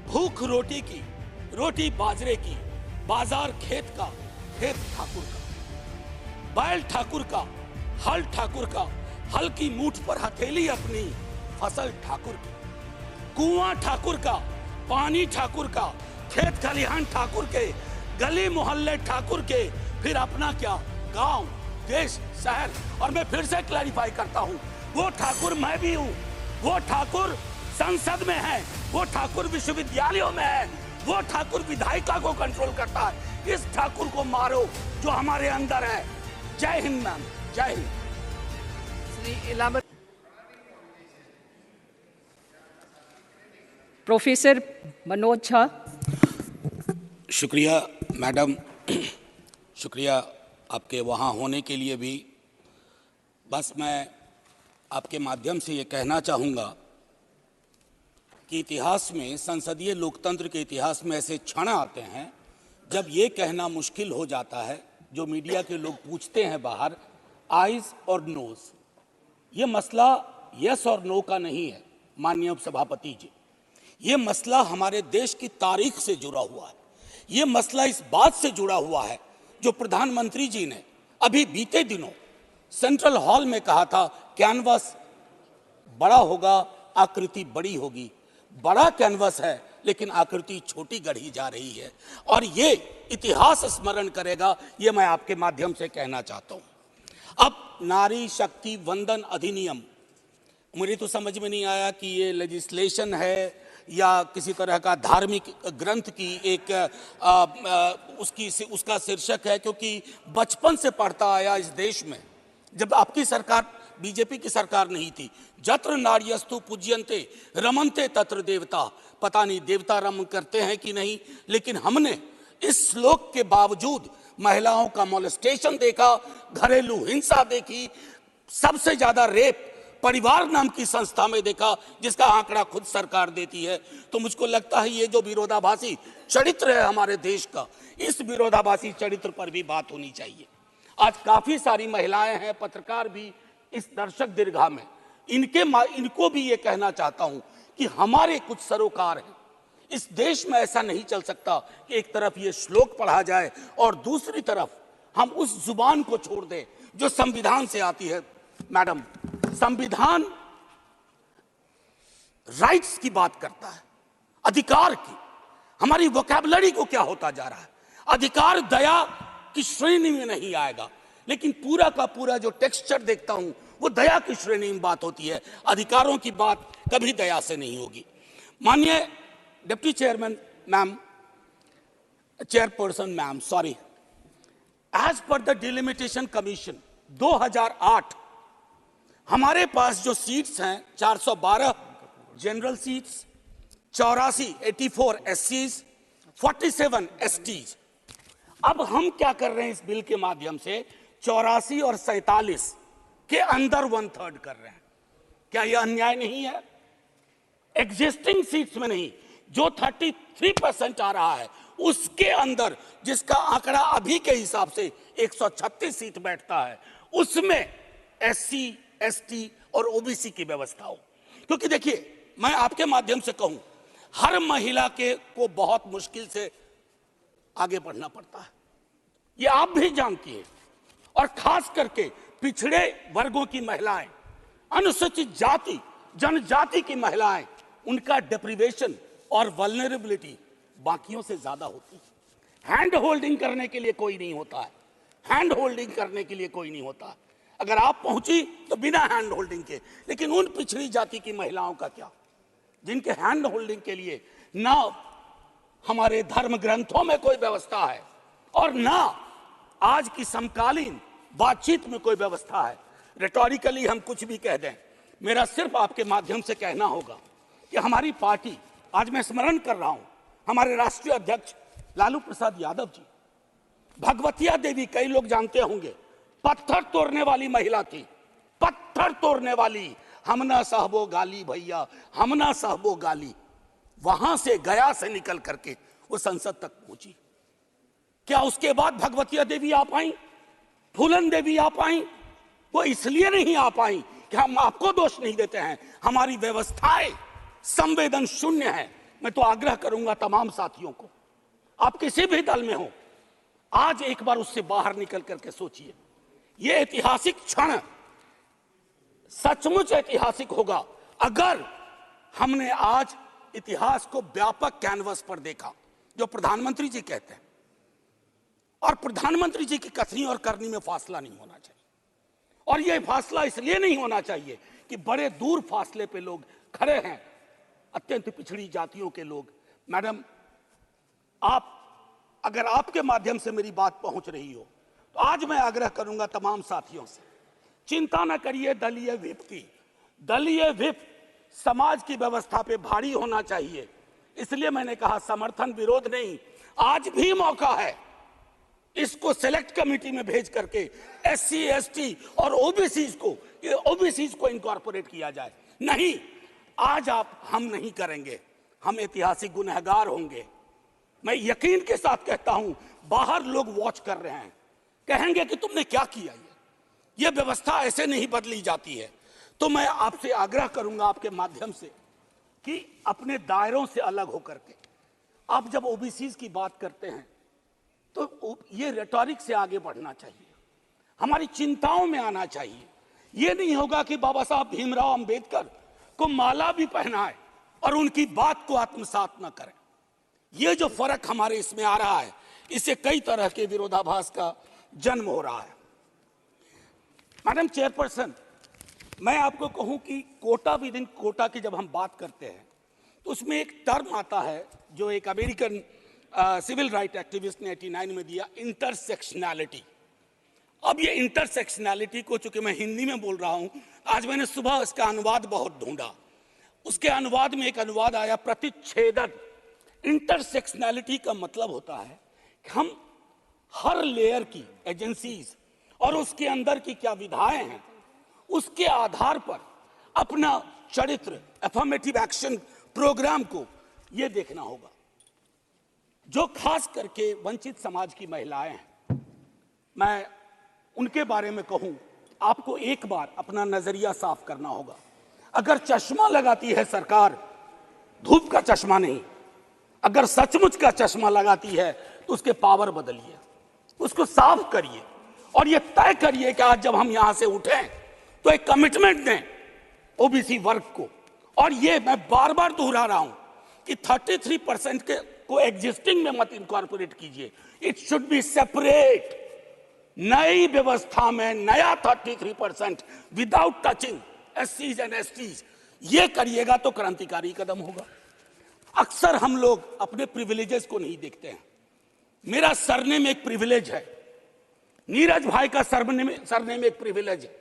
भूख रोटी की, रोटी बाजरे की, बाजार खेत का, खेत ठाकुर का, बैल ठाकुर का, हल ठाकुर का, हल की मूठ पर हथेली अपनी, फसल ठाकुर की, कुआं ठाकुर का, पानी ठाकुर का, खेत खलिहान ठाकुर के, गली मोहल्ले ठाकुर के, फिर अपना क्या, गांव, देश, शहर। और मैं फिर से क्लैरिफाई करता हूं, वो ठाकुर मैं भी हूं, वो ठाकुर संसद में है, वो ठाकुर विश्वविद्यालयों में है, वो ठाकुर विधायिका को कंट्रोल करता है। इस ठाकुर को मारो जो हमारे अंदर है। जय हिंद मैम, जय हिंद। प्रोफेसर मनोज झा। शुक्रिया मैडम, शुक्रिया आपके वहाँ होने के लिए भी। बस मैं आपके माध्यम से ये कहना चाहूँगा कि इतिहास में, संसदीय लोकतंत्र के इतिहास में ऐसे क्षण आते हैं जब ये कहना मुश्किल हो जाता है, जो मीडिया के लोग पूछते हैं बाहर, आइज और नोज। ये मसला यस और नो का नहीं है माननीय उपसभापति जी, ये मसला हमारे देश की तारीख से जुड़ा हुआ है। ये मसला इस बात से जुड़ा हुआ है जो प्रधानमंत्री जी ने अभी बीते दिनों सेंट्रल हॉल में कहा था, कैनवस बड़ा होगा, आकृति बड़ी होगी। बड़ा कैनवस है लेकिन आकृति छोटी गढ़ी जा रही है, और ये इतिहास स्मरण करेगा, ये मैं आपके माध्यम से कहना चाहता हूं। अब नारी शक्ति वंदन अधिनियम, मुझे तो समझ में नहीं आया कि ये लेजिस्लेशन है या किसी तरह का धार्मिक ग्रंथ की एक उसका शीर्षक है, क्योंकि बचपन से पढ़ता आया इस देश में, जब आपकी सरकार, बीजेपी की सरकार नहीं थी, जत्र नार्यस्तु पूज्यन्ते रमन्ते तत्र देवता। पता नहीं देवता रमन करते हैं कि नहीं, लेकिन हमने इस श्लोक के बावजूद महिलाओं का मोलेस्टेशन देखा, घरेलू हिंसा देखी, सबसे ज्यादा रेप परिवार नाम की संस्था में देखा, जिसका आंकड़ा खुद सरकार देती है। तो मुझको लगता है ये जो विरोधाभासी चरित्र है हमारे देश का, इस विरोधाभासी चरित्र पर भी बात होनी चाहिए। आज काफी सारी महिलाएं हैं, पत्रकार भी इस दर्शक दीर्घा में, इनको भी ये कहना चाहता हूं कि हमारे कुछ सरोकार हैं। इस देश में ऐसा नहीं चल सकता कि एक तरफ ये श्लोक पढ़ा जाए और दूसरी तरफ हम उस जुबान को छोड़ दें जो संविधान से आती है। मैडम, संविधान राइट्स की बात करता है, अधिकार की। हमारी वोकैबुलरी को क्या होता जा रहा है? अधिकार दया की श्रेणी में नहीं आएगा, लेकिन पूरा का पूरा जो टेक्सचर देखता हूं वो दया की श्रेणी में बात होती है। अधिकारों की बात कभी दया से नहीं होगी। माननीय deputy chairman ma'am, chairperson ma'am, sorry, as per the delimitation commission 2008 हमारे पास जो सीट्स हैं 412 जनरल सीट्स, 84 एससीज, 47 एसटीज। अब हम क्या कर रहे हैं इस बिल के माध्यम से, 84 और 47 के अंदर 1/3 कर रहे हैं। क्या यह अन्याय नहीं है? एग्जिस्टिंग सीट्स में नहीं, जो 33% आ रहा है उसके अंदर, जिसका आंकड़ा अभी के हिसाब से 136 सीट बैठता है, उसमें एससी, एसटी और ओबीसी की व्यवस्था हो। क्योंकि देखिए, मैं आपके माध्यम से कहूं, हर महिला को बहुत मुश्किल से आगे बढ़ना पड़ता है, ये आप भी जानती हैं। और खास करके पिछड़े वर्गों की महिलाएं, अनुसूचित जाति जनजाति की महिलाएं, उनका डिप्रिवेशन और वल्नरेबिलिटी बाकियों से ज्यादा होती है। हैंड होल्डिंग करने के लिए कोई नहीं होता है, हैंड होल्डिंग करने के लिए कोई नहीं होता है। अगर आप पहुंची तो बिना हैंड होल्डिंग के, लेकिन उन पिछड़ी जाति की महिलाओं का क्या, जिनके हैंड होल्डिंग के लिए ना हमारे धर्म ग्रंथों में कोई व्यवस्था है और ना आज की समकालीन बातचीत में कोई व्यवस्था है। रेटोरिकली हम कुछ भी कह दें, मेरा सिर्फ आपके माध्यम से कहना होगा कि हमारी पार्टी, आज मैं स्मरण कर रहा हूं, हमारे राष्ट्रीय अध्यक्ष लालू प्रसाद यादव जी, भगवतिया देवी, कई लोग जानते होंगे, पत्थर तोड़ने वाली महिला थी, पत्थर तोड़ने वाली। हम ना सहबो गाली भैया, हम ना सहबो गाली। वहां से, गया से निकल करके वो संसद तक पहुंची। क्या उसके बाद भगवतिया देवी आ पाई, फूलन देवी आ पाई? वो इसलिए नहीं आ पाई कि हम आपको दोष नहीं देते हैं, हमारी व्यवस्थाएं संवेदन शून्य है। मैं तो आग्रह करूंगा तमाम साथियों को, आप किसी भी दल में हो, आज एक बार उससे बाहर निकल करके सोचिए। यह ऐतिहासिक क्षण सचमुच ऐतिहासिक होगा अगर हमने आज इतिहास को व्यापक कैनवस पर देखा, जो प्रधानमंत्री जी कहते हैं। और प्रधानमंत्री जी की कथनी और करनी में फासला नहीं होना चाहिए, और यह फासला इसलिए नहीं होना चाहिए कि बड़े दूर फासले पे लोग खड़े हैं, अत्यंत पिछड़ी जातियों के लोग। मैडम, आप अगर आपके माध्यम से मेरी बात पहुंच रही हो तो आज मैं आग्रह करूंगा तमाम साथियों से, चिंता न करिए दलीय व्हिप की। दलीय व्हिप समाज की व्यवस्था पे भारी होना चाहिए, इसलिए मैंने कहा समर्थन विरोध नहीं, आज भी मौका है इसको सेलेक्ट कमेटी में भेज करके एससी एसटी और ओबीसी को इनकॉर्पोरेट किया जाए। नहीं, आज हम नहीं करेंगे, हम ऐतिहासिक गुनहगार होंगे। मैं यकीन के साथ कहता हूं, बाहर लोग वॉच कर रहे हैं, कहेंगे कि तुमने क्या किया। ये व्यवस्था ऐसे नहीं बदली जाती है। तो मैं आपसे आग्रह करूंगा आपके माध्यम से कि अपने दायरों से अलग होकर के आप जब ओबीसी की बात करते हैं तो ये रेटोरिक से आगे बढ़ना चाहिए, हमारी चिंताओं में आना चाहिए। ये नहीं होगा कि बाबा साहब भीमराव अंबेडकर को माला भी पहनाए और उनकी बात को आत्मसात न करें। ये जो फर्क हमारे इसमें आ रहा है, इससे कई तरह के विरोधाभास का जन्म हो रहा है। मैडम चेयरपर्सन, मैं आपको कहूं कि कोटा विद इन कोटा की जब हम बात करते हैं तो उसमें एक टर्म आता है जो एक अमेरिकन सिविल राइट एक्टिविस्ट ने 89 में दिया, इंटरसेक्शनैलिटी। अब ये इंटरसेक्शनैलिटी को, चूंकि मैं हिंदी में बोल रहा हूं, आज मैंने सुबह इसका अनुवाद बहुत ढूंढा, उसके अनुवाद में एक अनुवाद आया प्रतिच्छेदन। इंटरसेक्शनैलिटी का मतलब होता है कि हम हर लेयर की एजेंसीज और उसके अंदर की क्या विधाएं हैं, उसके आधार पर अपना चरित्र, अफर्मेटिव एक्शन प्रोग्राम को यह देखना होगा। जो खास करके वंचित समाज की महिलाएं हैं, मैं उनके बारे में कहूं, आपको एक बार अपना नजरिया साफ करना होगा। अगर चश्मा लगाती है सरकार, धूप का चश्मा नहीं, अगर सचमुच का चश्मा लगाती है तो उसके पावर बदलिए, उसको साफ करिए और ये तय करिए कि आज जब हम यहां से उठें तो एक कमिटमेंट दें ओबीसी वर्ग को। और ये मैं बार बार दोहरा रहा हूं कि 33% के को एग्जिस्टिंग में मत इनकॉर्पोरेट कीजिए, इट शुड बी सेपरेट। नई व्यवस्था में नया 33% विदाउट टचिंग एससीज एंड एसटीज, ये करिएगा तो क्रांतिकारी कदम होगा। अक्सर हम लोग अपने प्रिविलेजेस को नहीं देखते हैं। मेरा सरनेम एक प्रिविलेज है, नीरज भाई का सरनेम एक प्रिविलेज है।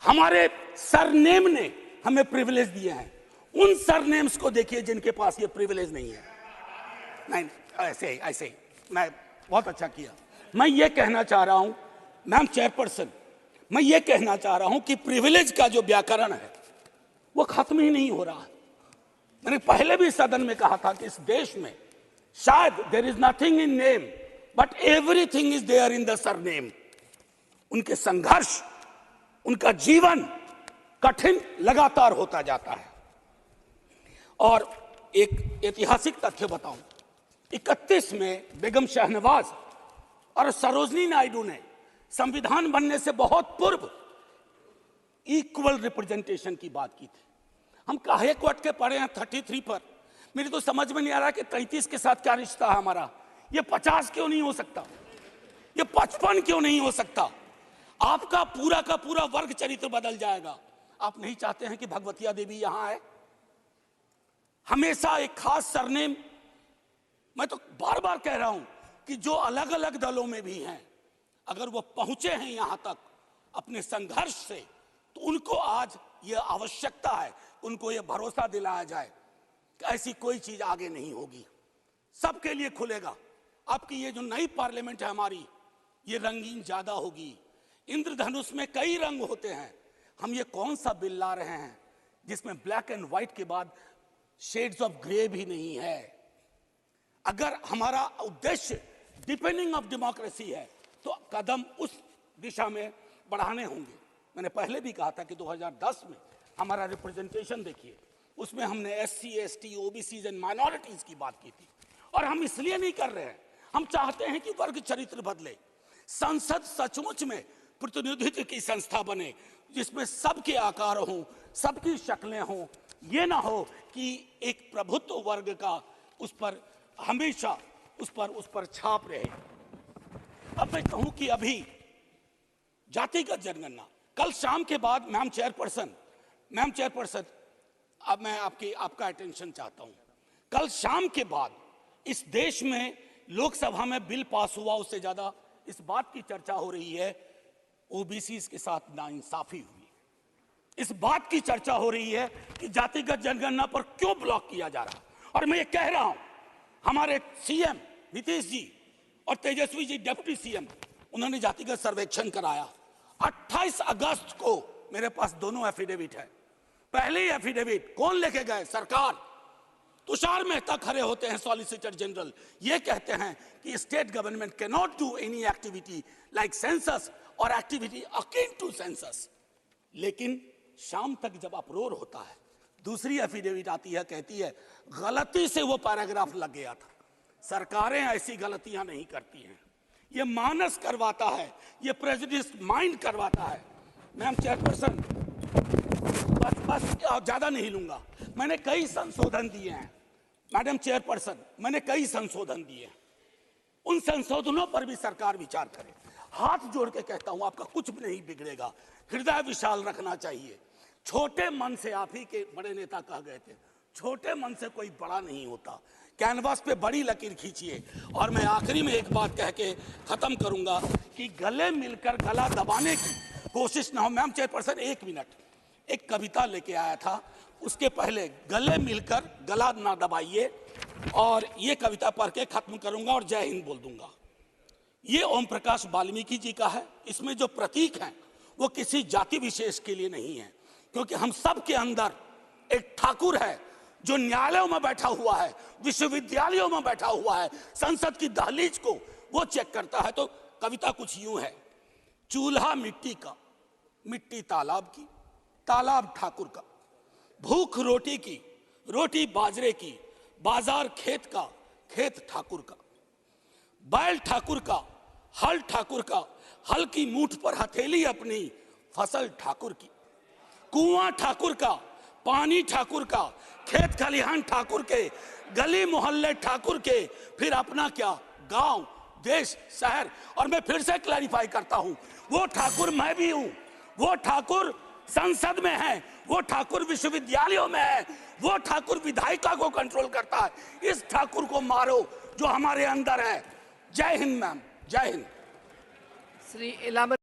हमारे सरनेम ने हमें प्रिविलेज दिए हैं। उन सरनेम्स को देखिए जिनके पास ये प्रिविलेज नहीं है। नहीं, ऐसे ही मैं बहुत अच्छा किया। मैं ये कहना चाह रहा हूं मैम चेयरपर्सन, मैं ये कहना चाह रहा हूं कि प्रिविलेज का जो व्याकरण है वो खत्म ही नहीं हो रहा। मैंने पहले भी सदन में कहा था कि इस देश में शायद there is nothing in name but everything is there in the surname. उनके संघर्ष, उनका जीवन कठिन लगातार होता जाता है। और एक ऐतिहासिक तथ्य बताऊं, 31 में बेगम शहनवाज और सरोजनी नायडू ने संविधान बनने से बहुत पूर्व इक्वल रिप्रेजेंटेशन की बात की थी। हम काहे को अटके पड़े हैं 33 पर? मेरी तो समझ में नहीं आ रहा कि 33 के साथ क्या रिश्ता है हमारा। ये 50 क्यों नहीं हो सकता? ये 55 क्यों नहीं हो सकता? आपका पूरा का पूरा वर्ग चरित्र बदल जाएगा। आप नहीं चाहते हैं कि भगवतिया देवी यहां आए? हमेशा एक खास सरनेम, मैं तो बार बार कह रहा हूं कि जो अलग अलग दलों में भी हैं, अगर वो पहुंचे हैं यहां तक अपने संघर्ष से, तो उनको आज ये आवश्यकता है, उनको ये भरोसा दिलाया जाए कि ऐसी कोई चीज आगे नहीं होगी, सबके लिए खुलेगा। आपकी ये जो नई पार्लियामेंट है हमारी, ये रंगीन ज्यादा होगी। इंद्रधनुष में कई रंग होते हैं। हम ये कौन सा बिल ला रहे हैं जिसमें ब्लैक एंड व्हाइट के बाद शेड्स ऑफ ग्रे भी नहीं है? अगर हमारा उद्देश्य डिपेंडिंग ऑफ डेमोक्रेसी है तो कदम उस दिशा में बढ़ाने होंगे। मैंने पहले भी कहा था कि 2010 में हमारा रिप्रेजेंटेशन देखिए, उसमें हमने SC, ST, OBCs and minorities की बात की थी। और हम इसलिए नहीं कर रहे हैं, हम चाहते हैं कि वर्ग चरित्र बदले, संसद सचमुच में प्रतिनिधित्व की संस्था बने जिसमें सबके आकार हों, सबकी शक्लें हों। ये ना हो कि एक प्रभुत्व वर्ग का उस पर हमेशा उस पर छाप रहे। अब मैं कहूं कि अभी जातिगत जनगणना कल शाम के बाद, मैम चेयरपर्सन, अब मैं आपका अटेंशन चाहता हूं। कल शाम के बाद इस देश में लोकसभा में बिल पास हुआ, उससे ज्यादा इस बात की चर्चा हो रही है OBCs के साथ नाइंसाफी हुई। इस बात की चर्चा हो रही है कि जातिगत जनगणना पर क्यों ब्लॉक किया जा रहा। और मैं ये कह रहा हूं, हमारे CM नीतीश जी और तेजस्वी जी डिप्टी CM, उन्होंने जातिगत सर्वेक्षण कराया। 28 अगस्त को मेरे पास दोनों एफिडेविट है। पहले एफिडेविट कौन लेके गए? सरकार। तुषार मेहता खड़े होते हैं, सॉलिसिटर जनरल, ये कहते हैं कि state government can not do any activity like census और एक्टिविटी अकिन टू सेंसस। लेकिन शाम तक जब अप्रोर होता है, दूसरी एफिडेविट आती है, कहती है गलती से वो पैराग्राफ लग गया था। सरकारें ऐसी गलतियां नहीं करती हैं, ये मानस करवाता है, ये प्रेजुडिस माइंड करवाता है। मैम चेयरपर्सन, बस ज्यादा नहीं लूंगा। मैंने कई संशोधन दिए हैं मैडम चेयरपर्सन, मैंने कई संशोधन दिए हैं। उन संशोधनों पर भी सरकार विचार करे। हाथ जोड़ के कहता हूं, आपका कुछ भी नहीं बिगड़ेगा। हृदय विशाल रखना चाहिए। छोटे मन से, आप ही के बड़े नेता कह गए थे, छोटे मन से कोई बड़ा नहीं होता। कैनवास पे बड़ी लकीर खींचिए। और मैं आखिरी में एक बात कह के खत्म करूंगा कि गले मिलकर गला दबाने की कोशिश ना हो। मैम चेयरपर्सन, 1 मिनट, एक कविता लेके आया था, उसके पहले गले मिलकर गला ना दबाइए। और ये कविता पढ़ के खत्म करूंगा और जय हिंद बोल दूंगा। ये ओम प्रकाश वाल्मीकि जी का है। इसमें जो प्रतीक हैं वो किसी जाति विशेष के लिए नहीं है, क्योंकि हम सब के अंदर एक ठाकुर है जो न्यायालयों में बैठा हुआ है, विश्वविद्यालयों में बैठा हुआ है, संसद की दहलीज को वो चेक करता है। तो कविता कुछ यूं है। चूल्हा मिट्टी का, मिट्टी तालाब की, तालाब ठाकुर का, भूख रोटी की, रोटी बाजरे की, बाजार खेत का, खेत ठाकुर का, बैल ठाकुर का, हल ठाकुर का, हल की मूठ पर हथेली अपनी, फसल ठाकुर की, कुआं ठाकुर का, पानी ठाकुर का, खेत खलिहान ठाकुर के, गली मोहल्ले ठाकुर के, फिर अपना क्या, गांव, देश, शहर। और मैं फिर से क्लैरिफाई करता हूं, वो ठाकुर मैं भी हूं, वो ठाकुर संसद में है, वो ठाकुर विश्वविद्यालयों में है, वो ठाकुर विधायिका को कंट्रोल करता है। इस ठाकुर को मारो जो हमारे अंदर है। जय हिंद मैम, जय हिंद। श्री इलाहाबाद